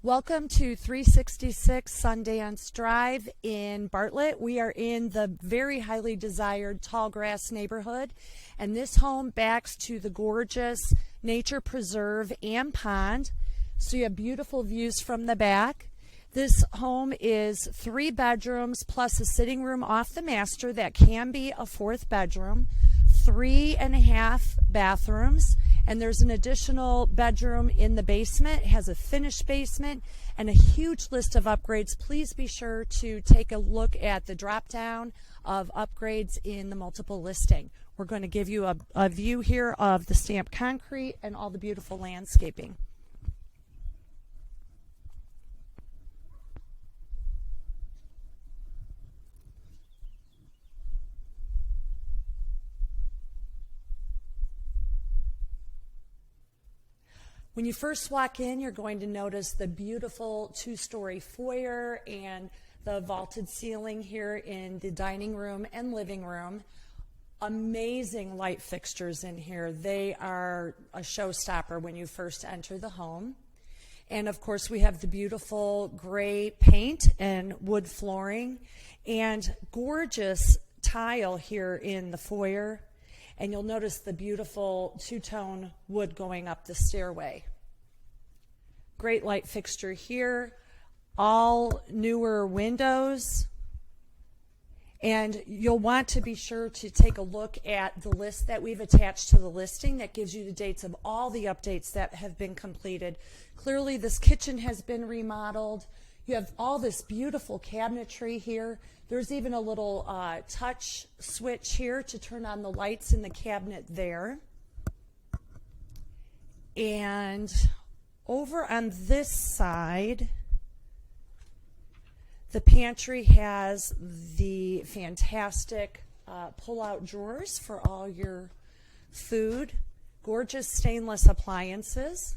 Welcome to 366 Sundance Drive in Bartlett. We are in the very highly desired Tallgrass neighborhood, and this home backs to the gorgeous nature preserve and pond. So you have beautiful views from the back. This home is 3 bedrooms plus a sitting room off the master that can be a 4th bedroom, 3.5 bathrooms, and there's an additional bedroom in the basement. It has a finished basement and a huge list of upgrades. Please be sure to take a look at the drop down of upgrades in the multiple listing. We're going to give you a view here of the stamped concrete and all the beautiful landscaping. When you first walk in, you're going to notice the beautiful 2-story foyer and the vaulted ceiling here in the dining room and living room. Amazing light fixtures in here. They are a showstopper when you first enter the home. And of course, we have the beautiful gray paint and wood flooring and gorgeous tile here in the foyer. And you'll notice the beautiful 2-tone wood going up the stairway. Great light fixture here, all newer windows. And you'll want to be sure to take a look at the list that we've attached to the listing that gives you the dates of all the updates that have been completed. Clearly, this kitchen has been remodeled. You have all this beautiful cabinetry here. There's even a little touch switch here to turn on the lights in the cabinet there. And over on this side, the pantry has the fantastic pull-out drawers for all your food, gorgeous stainless appliances.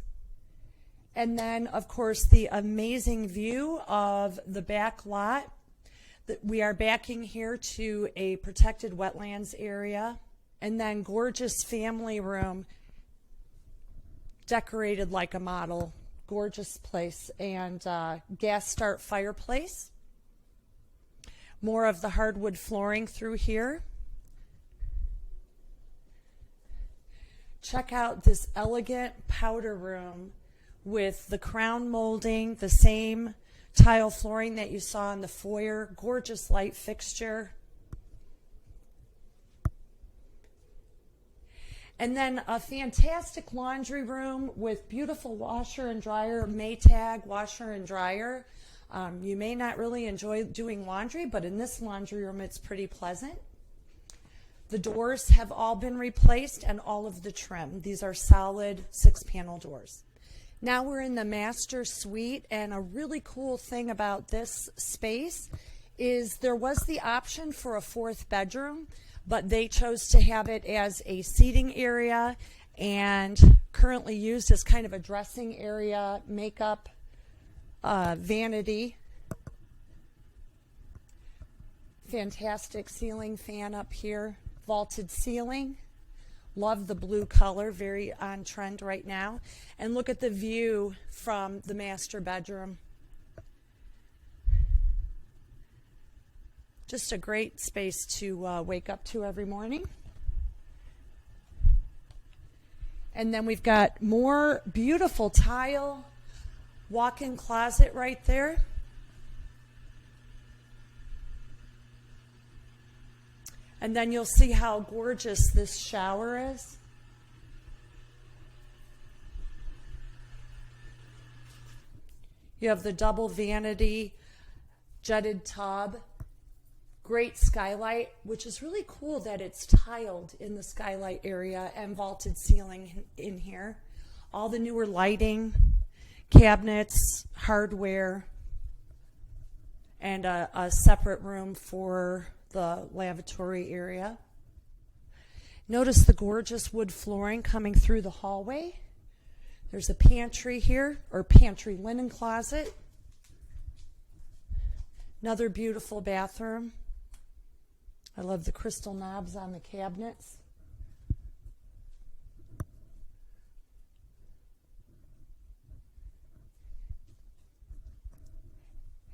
And then, of course, the amazing view of the back lot. We are backing here to a protected wetlands area. And then gorgeous family room, decorated like a model. Gorgeous place. And gas start fireplace. More of the hardwood flooring through here. Check out this elegant powder room with the crown molding, the same tile flooring that you saw in the foyer, gorgeous light fixture. And then a fantastic laundry room with beautiful washer and dryer, Maytag washer and dryer. You may not really enjoy doing laundry, but in this laundry room it's pretty pleasant. The doors have all been replaced and all of the trim. These are solid 6-panel doors. Now we're in the master suite, and a really cool thing about this space is there was the option for a 4th bedroom, but they chose to have it as a seating area and currently used as kind of a dressing area, makeup, vanity. Fantastic ceiling fan up here, vaulted ceiling. Love the blue color, very on trend right now. And look at the view from the master bedroom. Just a great space to wake up to every morning. And then we've got more beautiful tile walk-in closet right there. And then you'll see how gorgeous this shower is. You have the double vanity jetted tub. Great skylight, which is really cool that it's tiled in the skylight area and vaulted ceiling in here. All the newer lighting, cabinets, hardware, and a separate room for the lavatory area. Notice the gorgeous wood flooring coming through the hallway. There's a pantry here, or pantry linen closet. Another beautiful bathroom. I love the crystal knobs on the cabinets.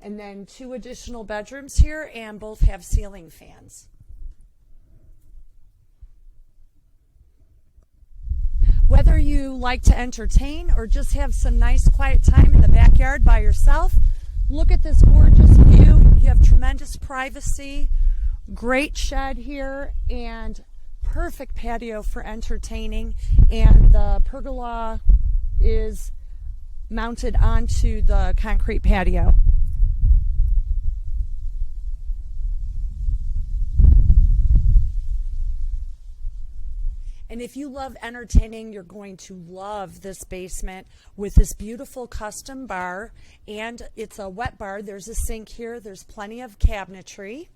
And then 2 additional bedrooms here, and both have ceiling fans. Whether you like to entertain or just have some nice quiet time in the backyard by yourself, look at this gorgeous view. You have tremendous privacy, great shed here, and perfect patio for entertaining. And the pergola is mounted onto the concrete patio. And if you love entertaining, you're going to love this basement with this beautiful custom bar. And it's a wet bar. There's a sink here. There's plenty of cabinetry.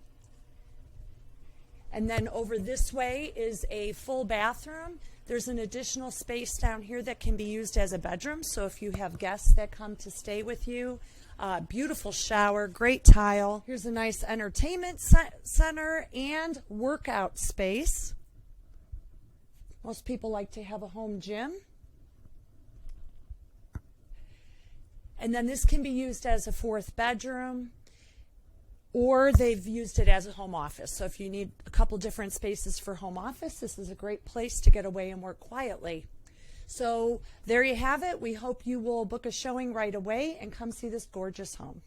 And then over this way is a full bathroom. There's an additional space down here that can be used as a bedroom. So if you have guests that come to stay with you, beautiful shower, great tile. Here's a nice entertainment center and workout space. Most people like to have a home gym. And then this can be used as a 4th bedroom, or they've used it as a home office. So if you need a couple different spaces for home office, this is a great place to get away and work quietly. So there you have it. We hope you will book a showing right away and come see this gorgeous home.